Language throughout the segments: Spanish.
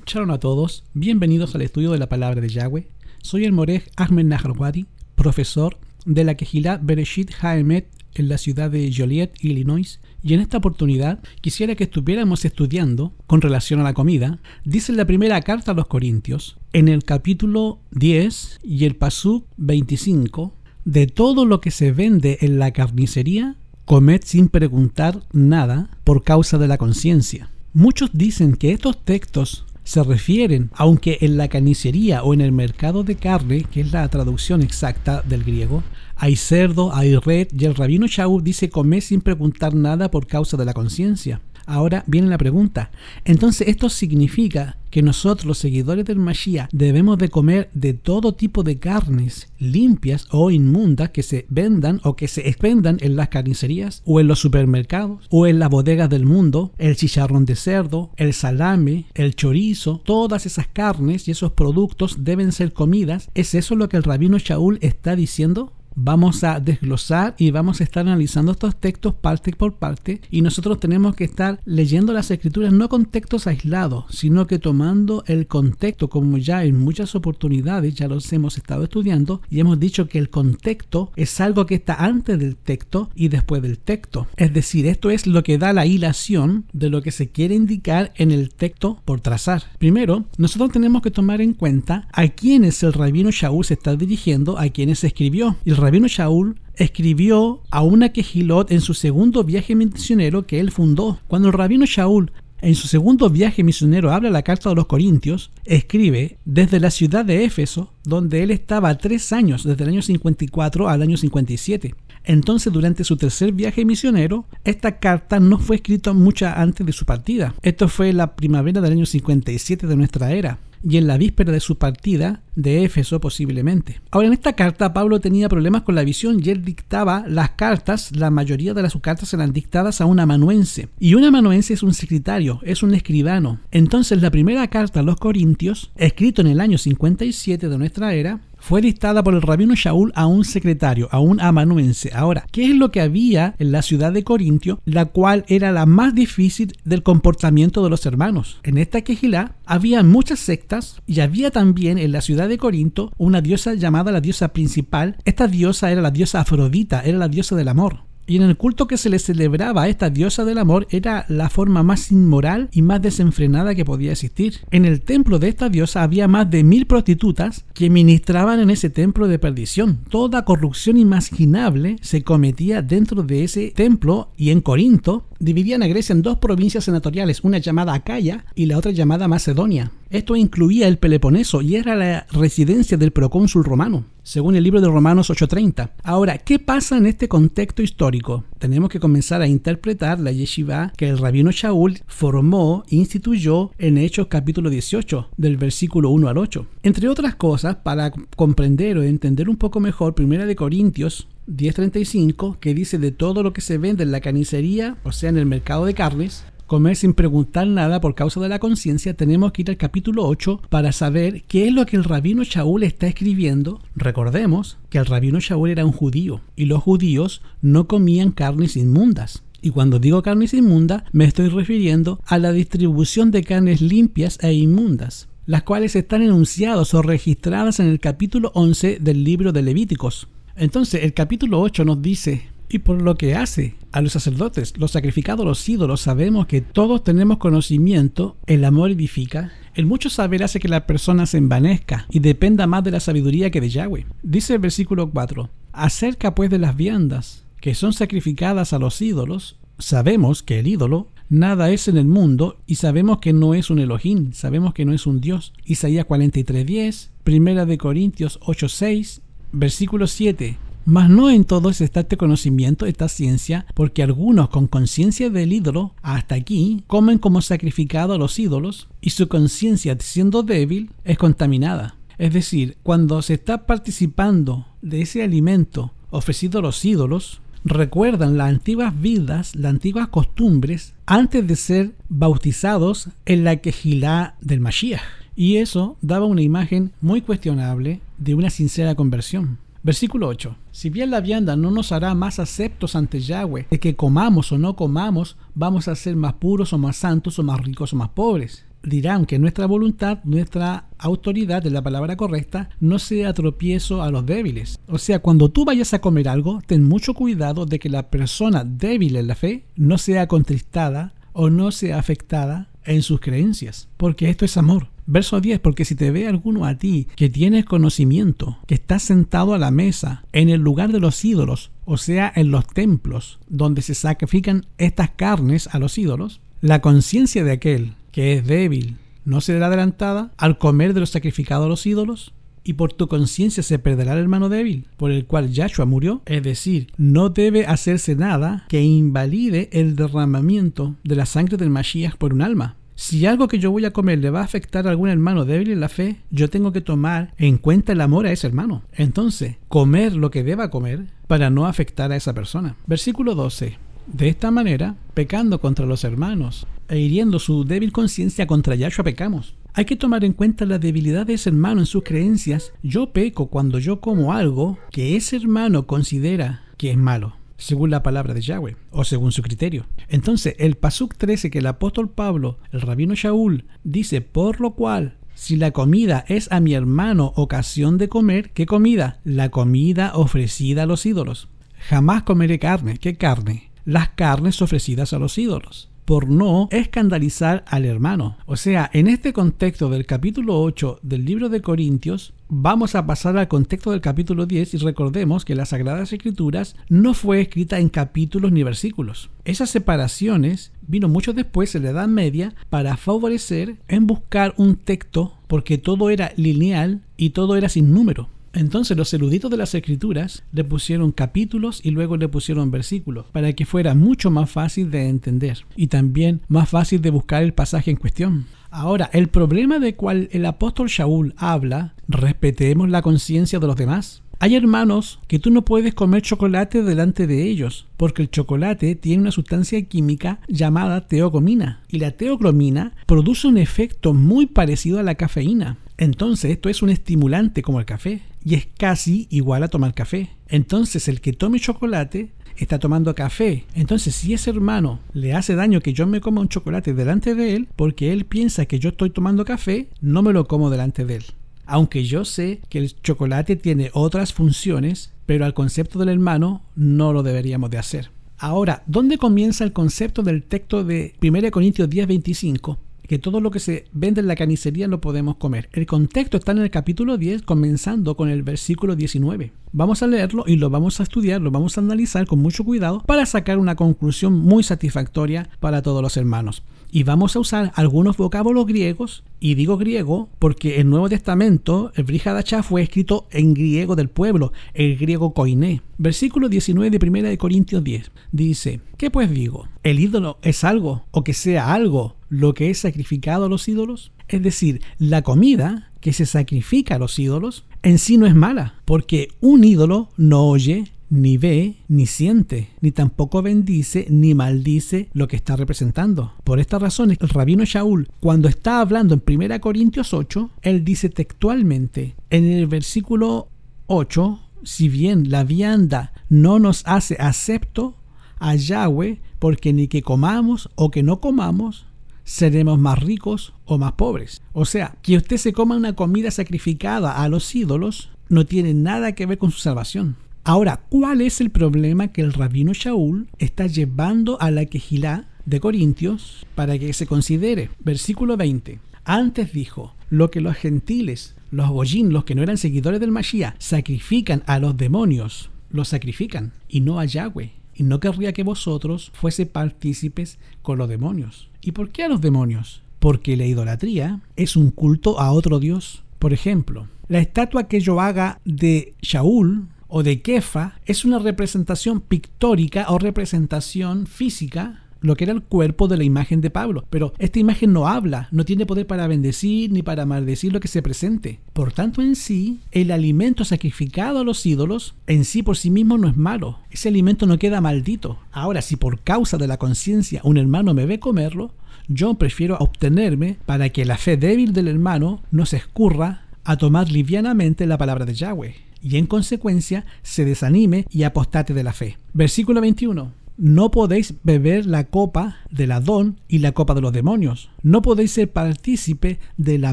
Shalom a todos, bienvenidos al estudio de la palabra de Yahweh. Soy el Morej Ahmed Naharwadi, profesor de la Kehilá Bereshit HaEmet en la ciudad de Joliet, Illinois, y en esta oportunidad quisiera que estuviéramos estudiando con relación a la comida. Dice en la primera carta a los Corintios, en el capítulo 10 y el pasuk 25, de todo lo que se vende en la carnicería, comed sin preguntar nada por causa de la conciencia. Muchos dicen que estos textos se refieren, aunque en la carnicería o en el mercado de carne, que es la traducción exacta del griego, hay cerdo, hay red, y el rabino Shaul dice comer sin preguntar nada por causa de la conciencia. Ahora viene la pregunta, entonces esto significa que nosotros los seguidores del Mashiach debemos de comer de todo tipo de carnes limpias o inmundas que se vendan o que se expendan en las carnicerías o en los supermercados o en las bodegas del mundo, el chicharrón de cerdo, el salame, el chorizo, todas esas carnes y esos productos deben ser comidas. ¿Es eso lo que el rabino Shaul está diciendo? Vamos a desglosar y vamos a estar analizando estos textos parte por parte, y nosotros tenemos que estar leyendo las escrituras no con textos aislados, sino que tomando el contexto, como ya en muchas oportunidades ya los hemos estado estudiando y hemos dicho que el contexto es algo que está antes del texto y después del texto. Es decir, esto es lo que da la hilación de lo que se quiere indicar en el texto por trazar. Primero, nosotros tenemos que tomar en cuenta a quiénes el rabino Shaul se está dirigiendo, a quienes escribió. El rabino Shaul escribió a una Kehilot en su segundo viaje misionero que él fundó. Cuando el rabino Shaul en su segundo viaje misionero habla la carta de los Corintios, escribe desde la ciudad de Éfeso, donde él estaba 3 años, desde el año 54 al año 57. Entonces, durante su tercer viaje misionero, esta carta no fue escrita mucho antes de su partida. Esto fue la primavera del año 57 de nuestra era, y en la víspera de su partida de Éfeso posiblemente. Ahora, en esta carta Pablo tenía problemas con la visión y él dictaba las cartas. La mayoría de sus cartas eran dictadas a un amanuense, y un amanuense es un secretario, es un escribano. Entonces la primera carta a los Corintios, escrito en el año 57 de nuestra era, fue dictada por el rabino Shaul a un secretario, a un amanuense. Ahora, ¿qué es lo que había en la ciudad de Corintio, la cual era la más difícil del comportamiento de los hermanos? En esta Kehilá había muchas sectas, y había también en la ciudad de Corinto una diosa llamada la diosa principal. Esta diosa era la diosa Afrodita, era la diosa del amor. Y en el culto que se le celebraba a esta diosa del amor era la forma más inmoral y más desenfrenada que podía existir. En el templo de esta diosa había más de 1000 prostitutas que ministraban en ese templo de perdición. Toda corrupción imaginable se cometía dentro de ese templo, y en Corinto dividían a Grecia en 2 provincias senatoriales, una llamada Acaya y la otra llamada Macedonia. Esto incluía el Peloponeso y era la residencia del procónsul romano, según el libro de Romanos 8:30. Ahora, ¿qué pasa en este contexto histórico? Tenemos que comenzar a interpretar la yeshiva que el rabino Shaul formó e instituyó en Hechos capítulo 18, del versículo 1 al 8. Entre otras cosas, para comprender o entender un poco mejor, 1 Corintios 10:35, que dice de todo lo que se vende en la carnicería, o sea en el mercado de carnes, comer sin preguntar nada por causa de la conciencia. Tenemos que ir al capítulo 8 para saber qué es lo que el rabino Shaul está escribiendo. Recordemos que el rabino Shaul era un judío, y los judíos no comían carnes inmundas. Y cuando digo carnes inmundas, me estoy refiriendo a la distribución de carnes limpias e inmundas, las cuales están enunciadas o registradas en el capítulo 11 del libro de Levíticos. Entonces, el capítulo 8 nos dice: y por lo que hace a los sacerdotes, los sacrificados a los ídolos, sabemos que todos tenemos conocimiento. El amor edifica. El mucho saber hace que la persona se envanezca y dependa más de la sabiduría que de Yahweh. Dice el versículo 4: acerca pues de las viandas que son sacrificadas a los ídolos, sabemos que el ídolo nada es en el mundo, y sabemos que no es un Elohim, sabemos que no es un Dios. Isaías 43:10, 1 Corintios 8:6, versículo 7. Mas no en todos está este conocimiento, esta ciencia, porque algunos con conciencia del ídolo, hasta aquí, comen como sacrificado a los ídolos, y su conciencia, siendo débil, es contaminada. Es decir, cuando se está participando de ese alimento ofrecido a los ídolos, recuerdan las antiguas vidas, las antiguas costumbres, antes de ser bautizados en la Kehilá del Mashiach. Y eso daba una imagen muy cuestionable de una sincera conversión. Versículo 8. Si bien la vianda no nos hará más aceptos ante Yahweh, de que comamos o no comamos, vamos a ser más puros o más santos o más ricos o más pobres. dirán que nuestra voluntad, nuestra autoridad de la palabra correcta, no sea tropiezo a los débiles. O sea, cuando tú vayas a comer algo, ten mucho cuidado de que la persona débil en la fe no sea contristada o no sea afectada en sus creencias, porque esto es amor. Verso 10, porque si te ve alguno a ti que tienes conocimiento, que estás sentado a la mesa en el lugar de los ídolos, o sea, en los templos donde se sacrifican estas carnes a los ídolos, la conciencia de aquel que es débil no será adelantada al comer de lo sacrificado a los ídolos, y por tu conciencia se perderá el hermano débil, por el cual Yahshua murió. Es decir, no debe hacerse nada que invalide el derramamiento de la sangre del Mashiach por un alma. Si algo que yo voy a comer le va a afectar a algún hermano débil en la fe, yo tengo que tomar en cuenta el amor a ese hermano. Entonces, comer lo que deba comer para no afectar a esa persona. Versículo 12. De esta manera, pecando contra los hermanos e hiriendo su débil conciencia, contra Yahshua pecamos. Hay que tomar en cuenta la debilidad de ese hermano en sus creencias. Yo peco cuando yo como algo que ese hermano considera que es malo, según la palabra de Yahweh, o según su criterio. Entonces, el Pasuk 13 que el apóstol Pablo, el rabino Shaul, dice, por lo cual, si la comida es a mi hermano ocasión de comer, ¿qué comida? La comida ofrecida a los ídolos. Jamás comeré carne. ¿Qué carne? Las carnes ofrecidas a los ídolos, por no escandalizar al hermano. O sea, en este contexto del capítulo 8 del libro de Corintios, vamos a pasar al contexto del capítulo 10 y recordemos que las Sagradas Escrituras no fue escrita en capítulos ni versículos. Esas separaciones vino mucho después en la Edad Media para favorecer en buscar un texto, porque todo era lineal y todo era sin número. Entonces los eruditos de las Escrituras le pusieron capítulos y luego le pusieron versículos para que fuera mucho más fácil de entender y también más fácil de buscar el pasaje en cuestión. Ahora, el problema de cual el apóstol Shaul habla, respetemos la conciencia de los demás. Hay hermanos que tú no puedes comer chocolate delante de ellos, porque el chocolate tiene una sustancia química llamada teobromina, y la teobromina produce un efecto muy parecido a la cafeína. Entonces esto es un estimulante como el café, y es casi igual a tomar café. Entonces el que tome chocolate está tomando café. Entonces si ese hermano le hace daño que yo me coma un chocolate delante de él, porque él piensa que yo estoy tomando café, no me lo como delante de él. Aunque yo sé que el chocolate tiene otras funciones, pero al concepto del hermano no lo deberíamos de hacer. Ahora, ¿dónde comienza el concepto del texto de 1 Corintios 10:25? Que todo lo que se vende en la carnicería lo podemos comer. El contexto está en el capítulo 10, comenzando con el versículo 19. Vamos a leerlo y lo vamos a estudiar, lo vamos a analizar con mucho cuidado para sacar una conclusión muy satisfactoria para todos los hermanos. Y vamos a usar algunos vocábulos griegos, y digo griego porque el Nuevo Testamento, el Brit Hadashah, fue escrito en griego del pueblo, el griego koiné. Versículo 19 de 1 Corintios 10 dice, ¿qué pues digo? ¿El ídolo es algo, o que sea algo, lo que es sacrificado a los ídolos? Es decir, la comida que se sacrifica a los ídolos en sí no es mala, porque un ídolo no oye, ni ve, ni siente, ni tampoco bendice, ni maldice lo que está representando. Por estas razones, el rabino Shaul, cuando está hablando en 1 Corintios 8, él dice textualmente, en el versículo 8, si bien la vianda no nos hace acepto a Yahweh, porque ni que comamos o que no comamos, seremos más ricos o más pobres. O sea, que usted se coma una comida sacrificada a los ídolos no tiene nada que ver con su salvación. Ahora, ¿cuál es el problema que el rabino Shaul está llevando a la Quejilá de Corintios para que se considere? Versículo 20. Antes dijo, lo que los gentiles, los goyim, los que no eran seguidores del Mashiach, sacrifican a los demonios, los sacrifican, y no a Yahweh. Y no querría que vosotros fuese partícipes con los demonios. ¿Y por qué a los demonios? Porque la idolatría es un culto a otro Dios. Por ejemplo, la estatua que yo haga de Shaul o de Kefa es una representación pictórica o representación física, lo que era el cuerpo de la imagen de Pablo. Pero esta imagen no habla, no tiene poder para bendecir ni para maldecir lo que se presente. Por tanto, en sí, el alimento sacrificado a los ídolos, en sí por sí mismo no es malo. Ese alimento no queda maldito. Ahora, si por causa de la conciencia un hermano me ve comerlo, yo prefiero obtenerme para que la fe débil del hermano no se escurra a tomar livianamente la palabra de Yahweh, y en consecuencia se desanime y apostate de la fe. Versículo 21. no podéis beber la copa del Adón y la copa de los demonios. No podéis ser partícipe de la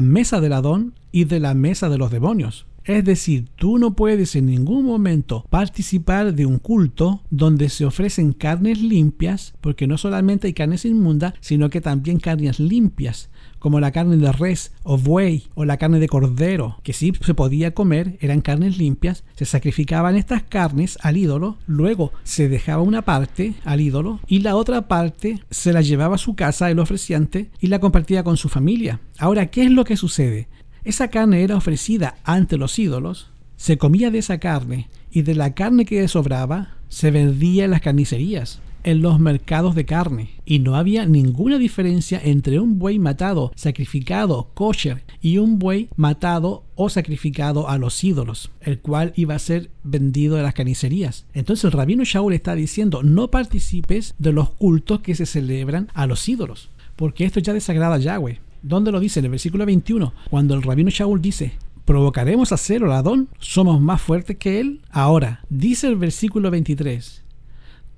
mesa del Adón y de la mesa de los demonios. Es decir, tú no puedes en ningún momento participar de un culto donde se ofrecen carnes limpias, porque no solamente hay carnes inmundas, sino que también carnes limpias, como la carne de res o buey o la carne de cordero, que sí se podía comer, eran carnes limpias, se sacrificaban estas carnes al ídolo, luego se dejaba una parte al ídolo y la otra parte se la llevaba a su casa el ofreciante y la compartía con su familia. Ahora, ¿qué es lo que sucede? Esa carne era ofrecida ante los ídolos, se comía de esa carne y de la carne que sobraba se vendía en las carnicerías, en los mercados de carne, y no había ninguna diferencia entre un buey matado, sacrificado, kosher, y un buey matado o sacrificado a los ídolos, el cual iba a ser vendido en las carnicerías. Entonces el rabino Shaul está diciendo, no participes de los cultos que se celebran a los ídolos, porque esto ya desagrada a Yahweh. ¿Dónde lo dice? En el versículo 21, cuando el rabino Shaul dice, ¿provocaremos a Cero al Adón? ¿Somos más fuertes que él? Ahora, dice el versículo 23,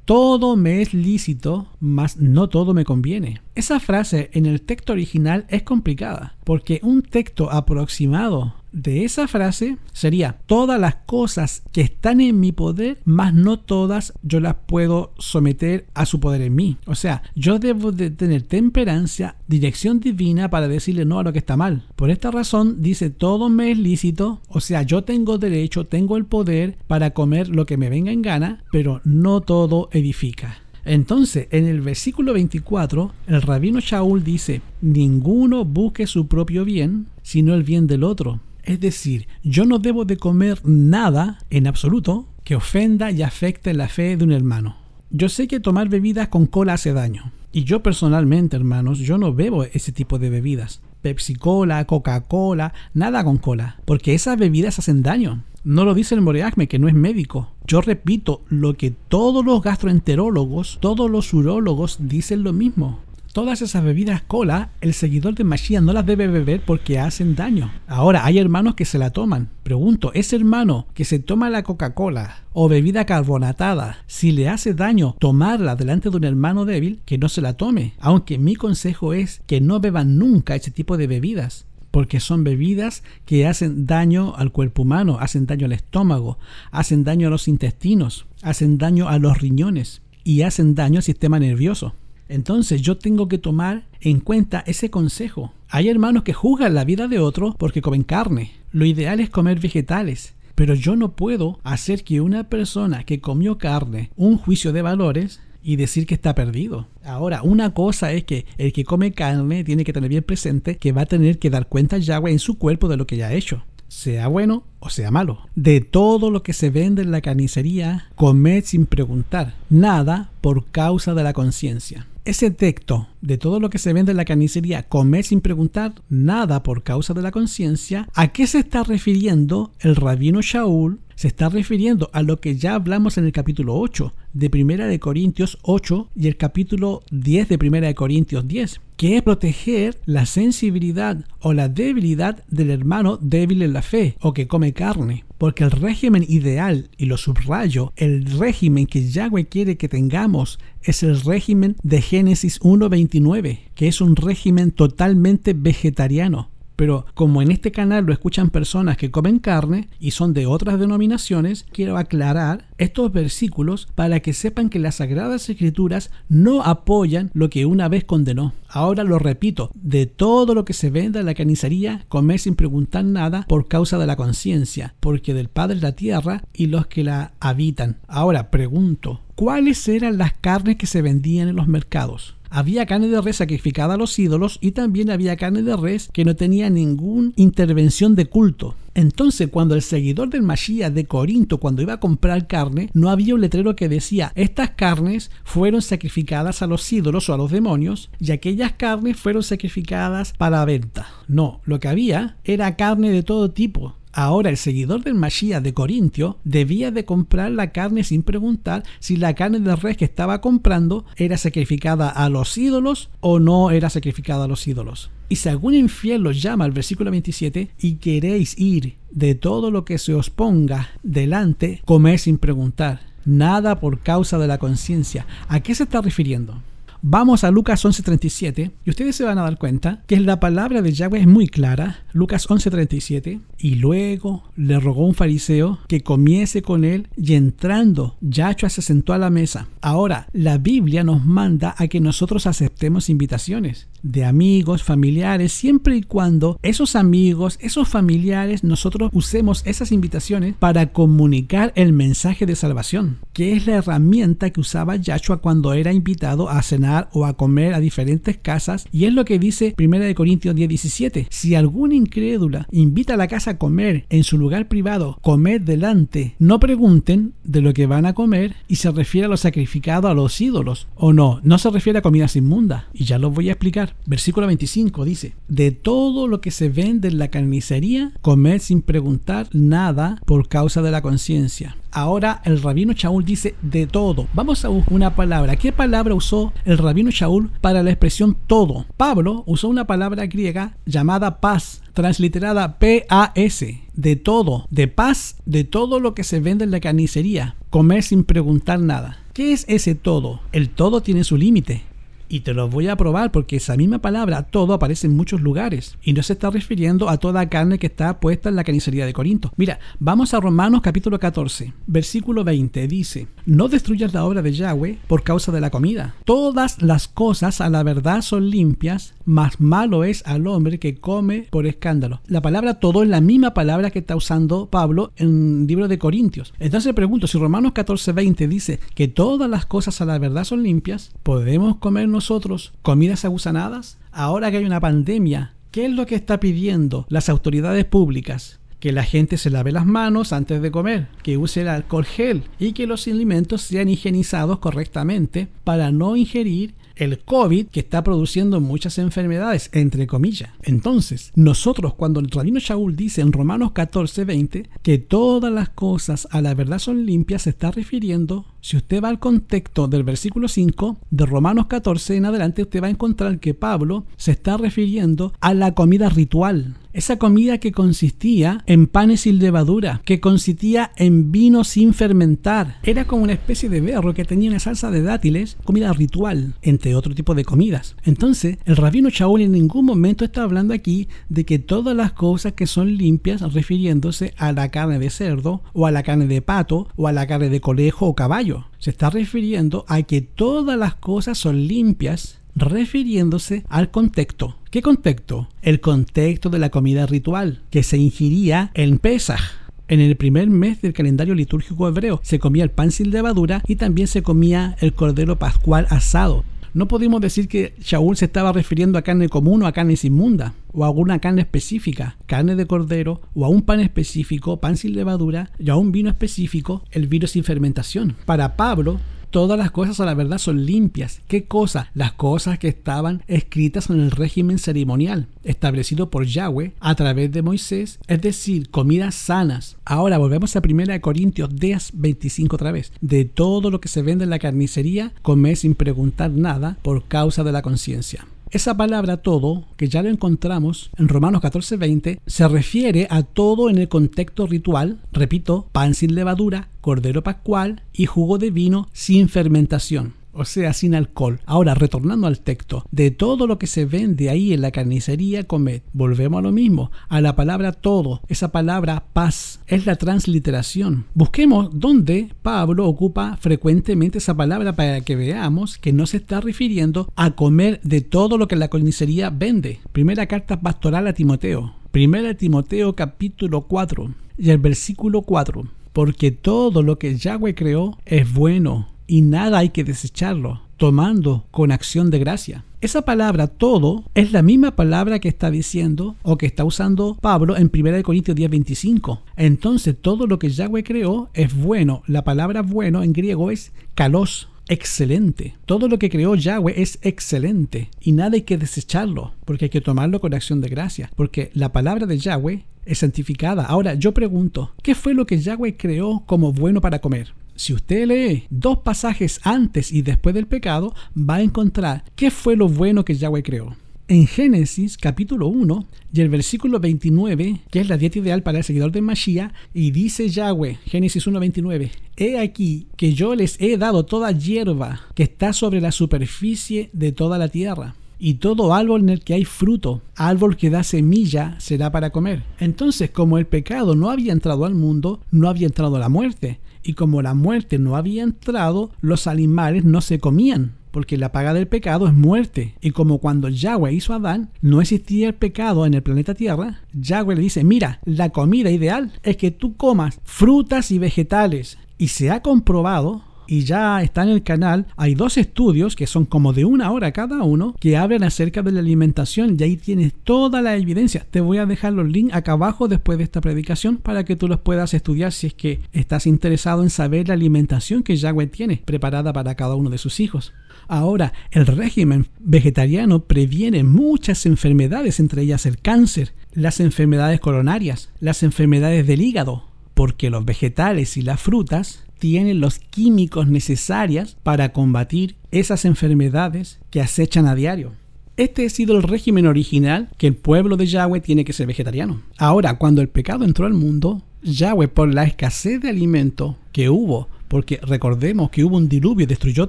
todo me es lícito, mas no todo me conviene. Esa frase en el texto original es complicada, porque un texto aproximado de esa frase sería, todas las cosas que están en mi poder, mas no todas yo las puedo someter a su poder en mí. O sea, yo debo de tener temperancia, dirección divina para decirle no a lo que está mal. Por esta razón dice, todo me es lícito, o sea, yo tengo derecho, tengo el poder para comer lo que me venga en gana, pero no todo edifica. Entonces, en el versículo 24, el rabino Shaul dice, ninguno busque su propio bien, sino el bien del otro. Es decir, yo no debo de comer nada, en absoluto, que ofenda y afecte la fe de un hermano. Yo sé que tomar bebidas con cola hace daño. Y yo personalmente, hermanos, yo no bebo ese tipo de bebidas. Pepsi Cola, Coca-Cola, nada con cola. Porque esas bebidas hacen daño. No lo dice el Moreacme, que no es médico. Yo repito lo que todos los gastroenterólogos, todos los urólogos dicen lo mismo. Todas esas bebidas cola, el seguidor de Mashiach no las debe beber porque hacen daño. Ahora, hay hermanos que se la toman. Pregunto, ese hermano que se toma la Coca-Cola o bebida carbonatada, si le hace daño tomarla delante de un hermano débil, que no se la tome. Aunque mi consejo es que no beban nunca ese tipo de bebidas, porque son bebidas que hacen daño al cuerpo humano, hacen daño al estómago, hacen daño a los intestinos, hacen daño a los riñones y hacen daño al sistema nervioso. Entonces yo tengo que tomar en cuenta ese consejo. Hay hermanos que juzgan la vida de otros porque comen carne. Lo ideal es comer vegetales. Pero yo no puedo hacer que una persona que comió carne un juicio de valores y decir que está perdido. Ahora, una cosa es que el que come carne tiene que tener bien presente que va a tener que dar cuenta a Yahweh en su cuerpo de lo que ya ha hecho, sea bueno o sea malo. De todo lo que se vende en la carnicería, comed sin preguntar nada por causa de la conciencia. Ese texto, de todo lo que se vende en la carnicería, comer sin preguntar nada por causa de la conciencia, ¿a qué se está refiriendo el rabino Shaul? Se está refiriendo a lo que ya hablamos en el capítulo 8 de 1 de Corintios 8 y el capítulo 10 de 1 de Corintios 10, que es proteger la sensibilidad o la debilidad del hermano débil en la fe o que come carne. Porque el régimen ideal, y lo subrayo, el régimen que Yahweh quiere que tengamos es el régimen de Génesis 1:29, que es un régimen totalmente vegetariano. Pero como en este canal lo escuchan personas que comen carne y son de otras denominaciones, quiero aclarar estos versículos para que sepan que las Sagradas Escrituras no apoyan lo que una vez condenó. Ahora lo repito, de todo lo que se venda en la carnicería, comer sin preguntar nada por causa de la conciencia, porque del Padre es la tierra y los que la habitan. Ahora pregunto, ¿cuáles eran las carnes que se vendían en los mercados? Había carne de res sacrificada a los ídolos y también había carne de res que no tenía ninguna intervención de culto. Entonces, cuando el seguidor del Mashiach de Corinto, cuando iba a comprar carne, no había un letrero que decía, estas carnes fueron sacrificadas a los ídolos o a los demonios y aquellas carnes fueron sacrificadas para venta. No, lo que había era carne de todo tipo. Ahora el seguidor del Mashiach de Corintio debía de comprar la carne sin preguntar si la carne de res que estaba comprando era sacrificada a los ídolos o no era sacrificada a los ídolos. Y si algún infiel los llama al versículo 27 y queréis ir de todo lo que se os ponga delante, comer sin preguntar. nada por causa de la conciencia. ¿A qué se está refiriendo? Vamos a Lucas 11:37 y ustedes se van a dar cuenta que la palabra de Yahweh es muy clara. Lucas 11:37, y luego le rogó un fariseo que comiese con él, y entrando, Yahshua se sentó a la mesa. Ahora, la Biblia nos manda a que nosotros aceptemos invitaciones de amigos, familiares, siempre y cuando esos amigos, esos familiares, nosotros usemos esas invitaciones para comunicar el mensaje de salvación, que es la herramienta que usaba Yahshua cuando era invitado a cenar o a comer a diferentes casas, y es lo que dice 1 Corintios 10:17. Si alguna incrédula invita a la casa a comer en su lugar privado, comed delante, no pregunten de lo que van a comer, y se refiere a lo sacrificado a los ídolos, o no se refiere a comidas inmundas, y ya lo voy a explicar. Versículo 25 dice: de todo lo que se vende en la carnicería, comed sin preguntar nada por causa de la conciencia. Ahora el rabino Shaul dice de todo. Vamos a una palabra. ¿Qué palabra usó el rabino Shaul para la expresión todo? Pablo usó una palabra griega llamada paz, transliterada P-A-S. De todo, de paz, de todo lo que se vende en la carnicería. Comer sin preguntar nada. ¿Qué es ese todo? El todo tiene su límite. Y te lo voy a probar porque esa misma palabra todo aparece en muchos lugares y no se está refiriendo a toda carne que está puesta en la carnicería de Corinto. Mira, vamos a Romanos capítulo 14, versículo 20, dice: no destruyas la obra de Yahweh por causa de la comida. Todas las cosas a la verdad son limpias, mas malo es al hombre que come por escándalo. La palabra todo es la misma palabra que está usando Pablo en el libro de Corintios. Entonces pregunto, si Romanos 14, 20 dice que todas las cosas a la verdad son limpias, ¿podemos comer nosotros comidas agusanadas? Ahora que hay una pandemia, ¿qué es lo que está pidiendo las autoridades públicas? Que la gente se lave las manos antes de comer, que use el alcohol gel y que los alimentos sean higienizados correctamente para no ingerir el COVID que está produciendo muchas enfermedades, entre comillas. Entonces, nosotros cuando el rabino Shaul dice en Romanos 14:20 que todas las cosas a la verdad son limpias, se está refiriendo, si usted va al contexto del versículo 5 de Romanos 14 en adelante, usted va a encontrar que Pablo se está refiriendo a la comida ritual. Esa comida que consistía en panes sin levadura, que consistía en vino sin fermentar. Era como una especie de berro que tenía una salsa de dátiles, comida ritual, entre otro tipo de comidas. Entonces, el rabino Shaul en ningún momento está hablando aquí de que todas las cosas que son limpias, refiriéndose a la carne de cerdo, o a la carne de pato, o a la carne de conejo o caballo. Se está refiriendo a que todas las cosas son limpias, refiriéndose al contexto. ¿Qué contexto? El contexto de la comida ritual que se ingiría en Pesaj. En el primer mes del calendario litúrgico hebreo se comía el pan sin levadura y también se comía el cordero pascual asado. No podemos decir que Shaul se estaba refiriendo a carne común o a carnes inmundas, o a alguna carne específica, carne de cordero, o a un pan específico, pan sin levadura, y a un vino específico, el vino sin fermentación. Para Pablo, todas las cosas a la verdad son limpias. ¿Qué cosa? Las cosas que estaban escritas en el régimen ceremonial establecido por Yahweh a través de Moisés, es decir, comidas sanas. Ahora volvemos a 1 Corintios 10:25 otra vez. De todo lo que se vende en la carnicería, comed sin preguntar nada por causa de la conciencia. Esa palabra todo, que ya lo encontramos en Romanos 14:20, se refiere a todo en el contexto ritual, repito, pan sin levadura, cordero pascual y jugo de vino sin fermentación, o sea, sin alcohol. Ahora, retornando al texto, de todo lo que se vende ahí en la carnicería, comed. Volvemos a lo mismo, a la palabra todo. Esa palabra paz es la transliteración. Busquemos dónde Pablo ocupa frecuentemente esa palabra para que veamos que no se está refiriendo a comer de todo lo que la carnicería vende. Primera carta pastoral a Timoteo. Primera Timoteo capítulo 4 y el versículo 4. Porque todo lo que Yahweh creó es bueno, y nada hay que desecharlo, tomando con acción de gracia. Esa palabra todo es la misma palabra que está diciendo o que está usando Pablo en 1 Corintios 10:25. Entonces todo lo que Yahweh creó es bueno. La palabra bueno en griego es kalos, excelente. Todo lo que creó Yahweh es excelente y nada hay que desecharlo, porque hay que tomarlo con acción de gracia, porque la palabra de Yahweh es santificada. Ahora yo pregunto, ¿qué fue lo que Yahweh creó como bueno para comer? Si usted lee 2 pasajes antes y después del pecado, va a encontrar qué fue lo bueno que Yahweh creó. en Génesis capítulo 1 y el versículo 29, que es la dieta ideal para el seguidor de Mashiach, y dice Yahweh, Génesis 1:29, he aquí que yo les he dado toda hierba que está sobre la superficie de toda la tierra, y todo árbol en el que hay fruto, árbol que da semilla, será para comer. Entonces, como el pecado no había entrado al mundo, no había entrado la muerte, y como la muerte no había entrado, los animales no se comían, porque la paga del pecado es muerte. Y como cuando Yahweh hizo a Adán, no existía el pecado en el planeta Tierra, Yahweh le dice, mira, la comida ideal es que tú comas frutas y vegetales. Y se ha comprobado, y ya está en el canal, hay 2 estudios que son como de 1 hora cada uno, que hablan acerca de la alimentación, y ahí tienes toda la evidencia. Te voy a dejar los links acá abajo después de esta predicación para que tú los puedas estudiar si es que estás interesado en saber la alimentación que Yahweh tiene preparada para cada uno de sus hijos. Ahora, el régimen vegetariano previene muchas enfermedades, entre ellas el cáncer, las enfermedades coronarias, las enfermedades del hígado, porque los vegetales y las frutas tienen los químicos necesarios para combatir esas enfermedades que acechan a diario. Este ha sido el régimen original, que el pueblo de Yahweh tiene que ser vegetariano. Ahora, cuando el pecado entró al mundo, Yahweh, por la escasez de alimento que hubo, porque recordemos que hubo un diluvio y destruyó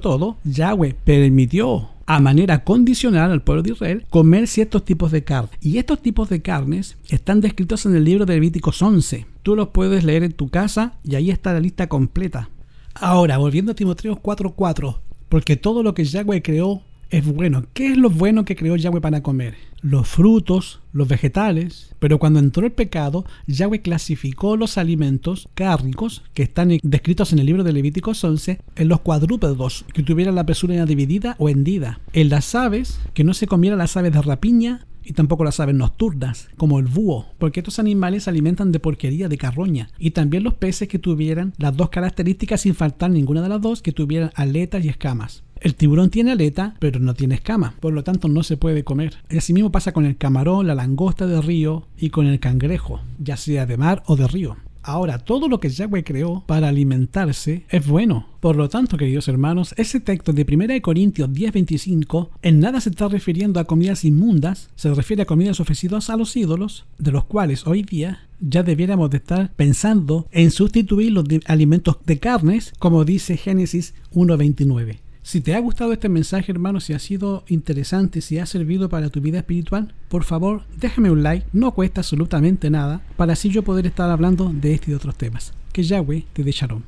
todo, Yahweh permitió a manera condicional al pueblo de Israel comer ciertos tipos de carne. Y estos tipos de carnes están descritos en el libro de Levíticos 11. Tú los puedes leer en tu casa y ahí está la lista completa. Ahora, volviendo a Timoteo 4:4, porque todo lo que Yahweh creó es bueno. ¿Qué es lo bueno que creó Yahweh para comer? Los frutos, los vegetales. Pero cuando entró el pecado, Yahweh clasificó los alimentos cárnicos que están descritos en el libro de Levíticos 11 en los cuadrúpedos, que tuvieran la pezuña dividida o hendida. En las aves, que no se comieran las aves de rapiña, y tampoco las aves nocturnas, como el búho, porque estos animales se alimentan de porquería, de carroña. Y también los peces que tuvieran las 2 características, sin faltar ninguna de las 2, que tuvieran aletas y escamas. El tiburón tiene aleta, pero no tiene escama, por lo tanto no se puede comer. Y así mismo pasa con el camarón, la langosta de río y con el cangrejo, ya sea de mar o de río. Ahora, todo lo que Yahweh creó para alimentarse es bueno. Por lo tanto, queridos hermanos, ese texto de 1 Corintios 10:25 en nada se está refiriendo a comidas inmundas, se refiere a comidas ofrecidas a los ídolos, de los cuales hoy día ya debiéramos de estar pensando en sustituir los alimentos de carnes, como dice Génesis 1:29. Si te ha gustado este mensaje, hermano, si ha sido interesante, si ha servido para tu vida espiritual, por favor, déjame un like, no cuesta absolutamente nada, para así yo poder estar hablando de este y de otros temas. Que Yahweh te dé shalom.